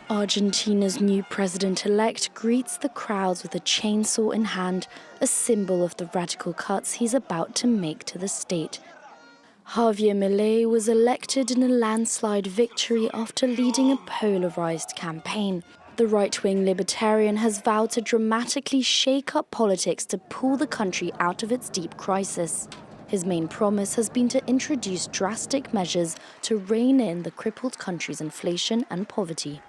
Argentina's new president-elect greets the crowds with a chainsaw in hand, a symbol of the radical cuts he's about to make to the state. Javier Milei was elected in a landslide victory after leading a polarized campaign. The right-wing libertarian has vowed to dramatically shake up politics to pull the country out of its deep crisis. His main promise has been to introduce drastic measures to rein in the crippled country's inflation and poverty.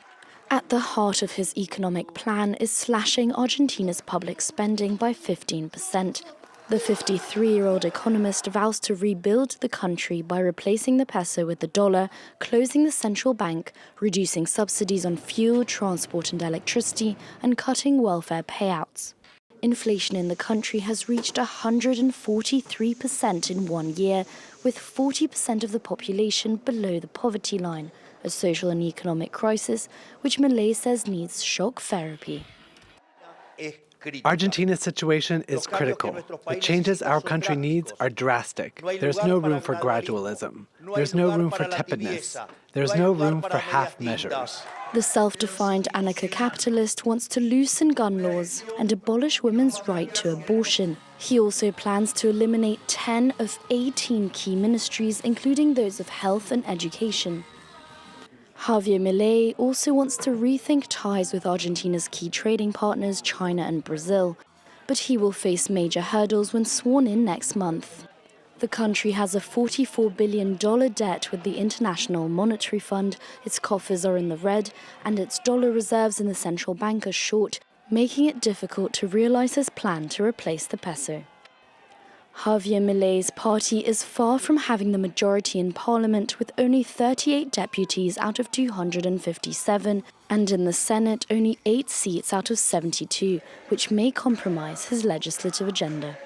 At the heart of his economic plan is slashing Argentina's public spending by 15%. The 53-year-old economist vows to rebuild the country by replacing the peso with the dollar, closing the central bank, reducing subsidies on fuel, transport and electricity, and cutting welfare payouts. Inflation in the country has reached 143% in 1 year, with 40% of the population below the poverty line, a social and economic crisis which Milei says needs shock therapy. Argentina's situation is critical. The changes our country needs are drastic. There's no room for gradualism. There's no room for tepidness. There's no room for half measures. The self-defined anarcho-capitalist wants to loosen gun laws and abolish women's right to abortion. He also plans to eliminate 10 of 18 key ministries, including those of health and education. Javier Milei also wants to rethink ties with Argentina's key trading partners, China and Brazil, but he will face major hurdles when sworn in next month. The country has a $44 billion debt with the International Monetary Fund, its coffers are in the red, and its dollar reserves in the central bank are short, making it difficult to realize his plan to replace the peso. Javier Milei's party is far from having the majority in parliament, with only 38 deputies out of 257, and in the Senate only 8 seats out of 72, which may compromise his legislative agenda.